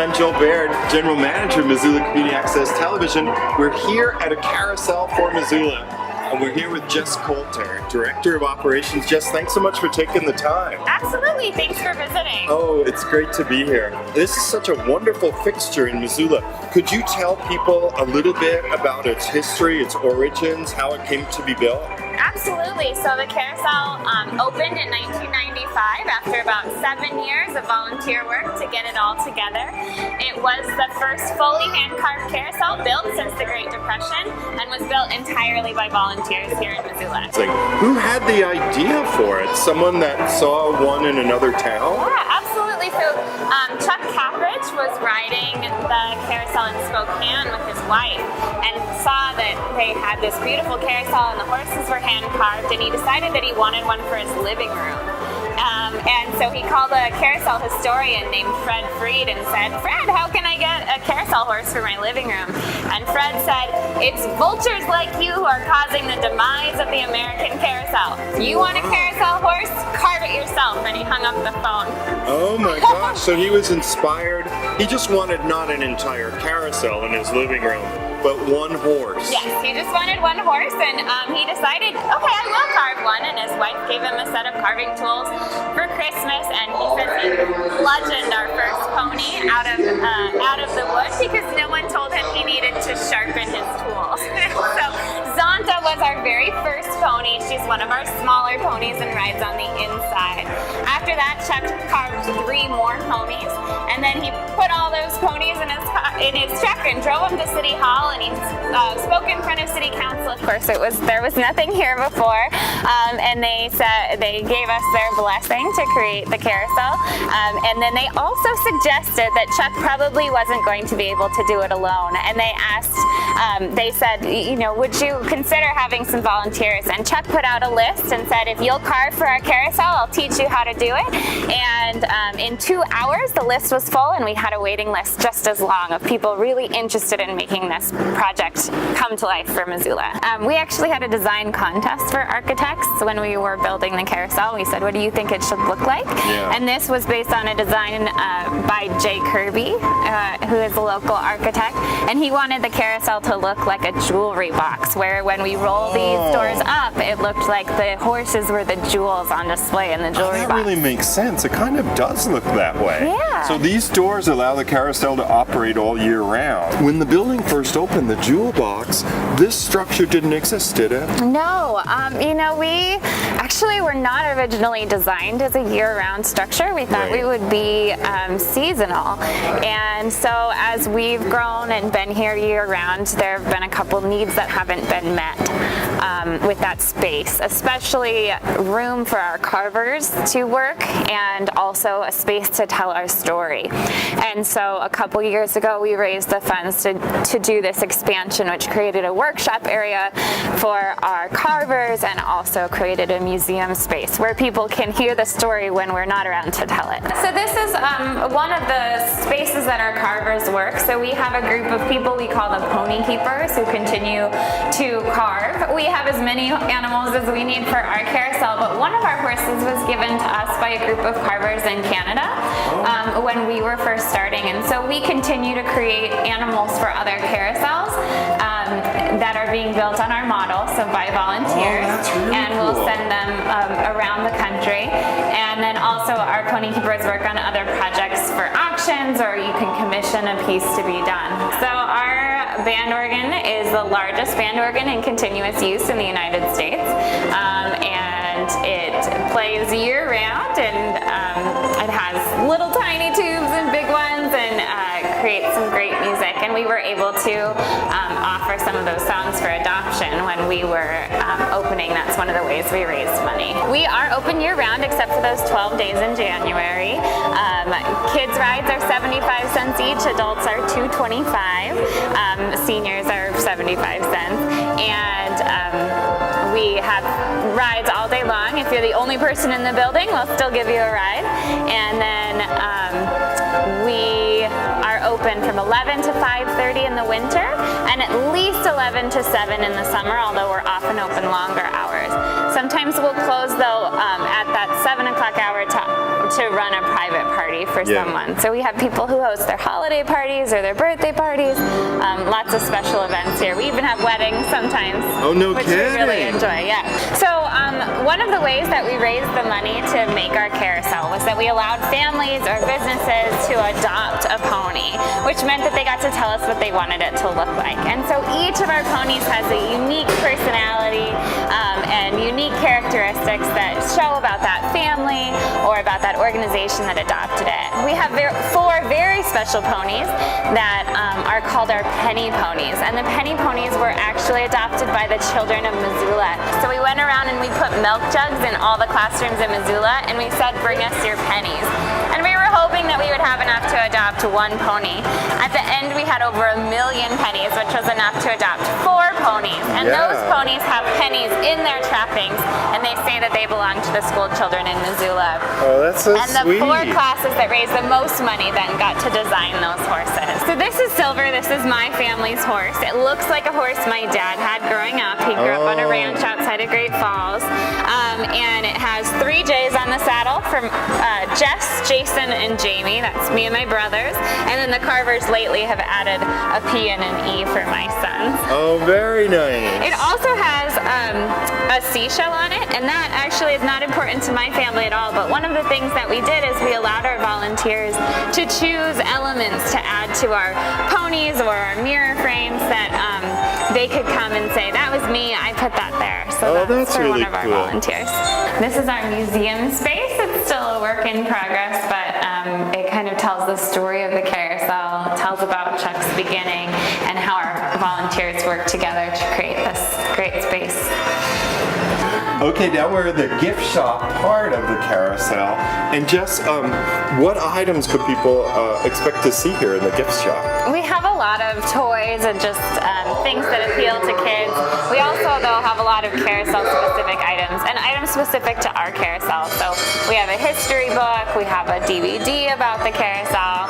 I'm Joel Baird, General Manager of Missoula Community Access Television. We're here at a carousel for Missoula, and we're here with Jess Coulter, Director of Operations. Jess, thanks so much for taking the time. Absolutely, thanks for visiting. Oh, it's great to be here. This is such a wonderful fixture in Missoula. Could you tell people a little bit about its history, its origins, how it came to be built? Absolutely. So the carousel opened in 1995 after about 7 years of volunteer work to get it all together. It was the first fully hand-carved carousel built since the Great Depression and was built entirely by volunteers here in Missoula. It's like, who had the idea for it? Someone that saw one in another town? Yeah, absolutely. So Chuck Capridge was riding the carousel in Spokane with his wife and saw that they had this beautiful carousel and the horses were hand-carved, and he decided that he wanted one for his living room. And so he called a carousel historian named Fred Freed and said, "Fred, how can I get a carousel horse for my living room?" And Fred said, "It's vultures like you who are causing the demise of the American carousel. You want a carousel horse? Carve it yourself." And he hung up the phone. Oh my gosh, so he was inspired. He just wanted not an entire carousel in his living room, but one horse. Yes, he just wanted one horse, and he decided, okay, I will carve one, and his wife gave him a set of carving tools for Christmas, and he says he bludgeoned our first pony out of the wood because no one told him he needed to sharpen his tools. So Zonta was our very first pony. She's one of our smaller ponies and rides on the inside. After that, Chuck carved 3 more ponies, and then he put all those ponies in his truck and drove them to City Hall, and he spoke in front of City Council. Of course, there was nothing here before, and they gave us their blessing to create the carousel, and then they also suggested that Chuck probably wasn't going to be able to do it alone, and they said, would you consider having some volunteers? And Chuck put out a list and said, if you'll carve for our carousel, I'll teach you how to do it. And in 2 hours, the list was full, and we had a waiting list just as long of people really interested in making this project come to life for Missoula. We actually had a design contest for architects when we were building the carousel. We said, what do you think it should look like? Yeah. And this was based on a design by Jay Kirby, who is a local architect, and he wanted the carousel to look like a jewelry box, where when we roll these doors up, it looked like the horses were the jewels on display in the jewelry box. That really makes sense. It kind of does look that way. Yeah. So these doors allow the carousel to operate all year round. When the building first opened, the jewel box, this structure didn't exist, did it? No, we actually were not originally designed as a year-round structure. We thought we would be seasonal, and so as we've grown and been here year-round, there have been a couple needs that haven't been met with that space, especially room for our carvers to work and also a space to tell our story. And so a couple years ago, we raised the funds to do this expansion, which created a workshop area for our carvers and also created a museum space where people can hear the story when we're not around to tell it. So this is one of the spaces that our carvers work. So we have a group of people we call the pony keepers who continue to carve. We have as many animals as we need for our carousel, but one of our horses was given to us by a group of carvers in Canada when we were first starting, and so we continue to create animals for other carousels that are being built on our model, so by volunteers, and we'll send them around the country. And then also our pony keepers work on other projects for auctions, or you can commission a piece to be done. So our band organ is the largest band organ in continuous use in the United States, and it plays year-round, and it has little tiny tubes and big ones, and creates some great music. And we were able to offer some of those songs for adoption when we were opening. That's one of the ways we raised money. We are open year-round except for those 12 days in January. Kids rides are 75 cents each, adults are $2.25, seniors are 75 cents, and we have rides all day long. If you're the only person in the building, we'll still give you a ride. And then we are open from 11 to 5:30 in the winter, and at least 11 to 7 in the summer, although we're often open longer hours. Sometimes we'll close though at that 7 o'clock hour to to run a private party for someone. So we have people who host their holiday parties or their birthday parties. Lots of special events here. We even have weddings sometimes. Oh, no which kidding. we really enjoy, yeah. So one of the ways that we raised the money to make our carousel was that we allowed families or businesses to adopt a pony, which meant that they got to tell us what they wanted it to look like. And so each of our ponies has a unique personality and unique characteristics that show about that family or about that organization that adopted it. We have 4 very special ponies that are called our penny ponies, and the penny ponies were actually adopted by the children of Missoula. So we went around and we put milk jugs in all the classrooms in Missoula, and we said, bring us your pennies. And we were hoping that we would have enough to adopt 1 pony. At the end, we had over 1 million pennies, which was enough to adopt 4 ponies. And those ponies have pennies in their trappings, and they say that they belong to the school children in Missoula. Oh, that's so and the sweet. 4 classes that raised the most money then got to design those horses. So this is Silver. This is my family's horse. It looks like a horse my dad had growing up. He grew up on a ranch outside of Great Falls. And it has 3 J's on the saddle from Jess, Jason, and Jamie. That's me and my brothers. And then the carvers lately have added a P and an E for my sons. Oh, very nice. It also has a seashell on it, and that actually is not important to my family at all, but one of the things that we did is we allowed our volunteers to choose elements to add to our ponies or our mirror frames that they could come and say, that was me, I put that there. So that's for really one of our cool. volunteers. This is our museum space. It's still a work in progress, but it kind of tells the story of the carousel, tells about Chuck's beginning, and how our volunteers work together to create this great space. Okay, now we're in the gift shop part of the carousel. And Jess, what items could people expect to see here in the gift shop? We have a lot of toys and just things that appeal to kids. We also, though, have a lot of carousel-specific items and items specific to our carousel. So we have a history book, we have a DVD about the carousel,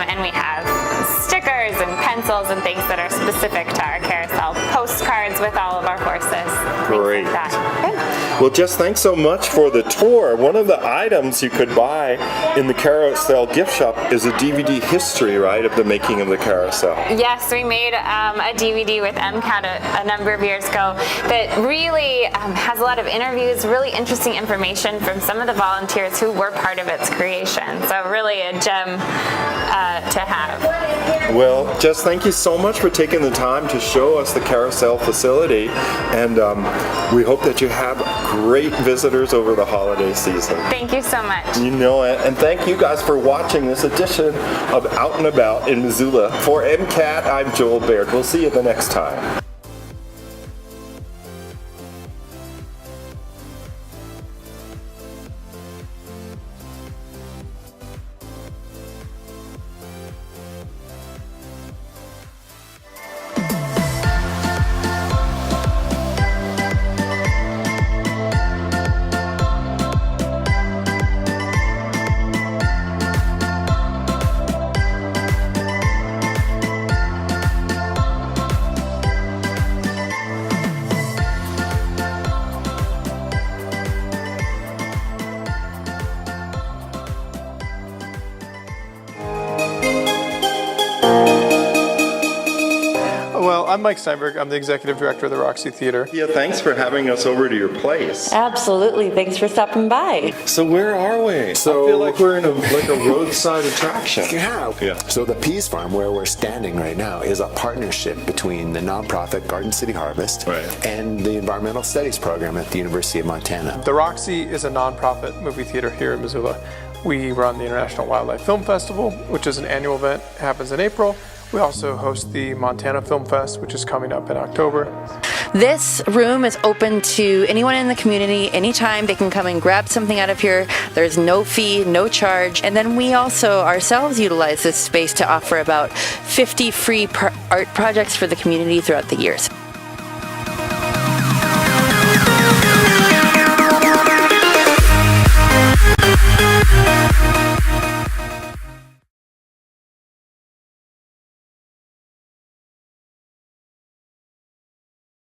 and we have stickers and pencils and things that are specific to our carousel. Postcards with all of our horses. Great. Things like that. Good. Well, Jess, thanks so much for the tour. One of the items you could buy in the Carousel gift shop is a DVD history, right, of the making of the carousel. Yes, we made a DVD with MCAT a number of years ago that really has a lot of interviews, really interesting information from some of the volunteers who were part of its creation. So really a gem to have. Well, Jess, thank you so much for taking the time to show us the Carousel facility, and we hope that you have great visitors over the holiday season. Thank you so much. You know it, and thank you guys for watching this edition of Out and About in Missoula. For MCAT, I'm Joel Baird. We'll see you the next time. Well, I'm Mike Steinberg. I'm the executive director of the Roxy Theater. Yeah, thanks for having us over to your place. Absolutely. Thanks for stopping by. So where are we? So- I feel like we're in a roadside attraction. Yeah. So the Peas Farm, where we're standing right now, is a partnership between the nonprofit Garden City Harvest and the Environmental Studies program at the University of Montana. The Roxy is a nonprofit movie theater here in Missoula. We run the International Wildlife Film Festival, which is an annual event. It happens in April. We also host the Montana Film Fest, which is coming up in October. This room is open to anyone in the community anytime. They can come and grab something out of here. There's no fee, no charge. And then we also ourselves utilize this space to offer about 50 free art projects for the community throughout the years.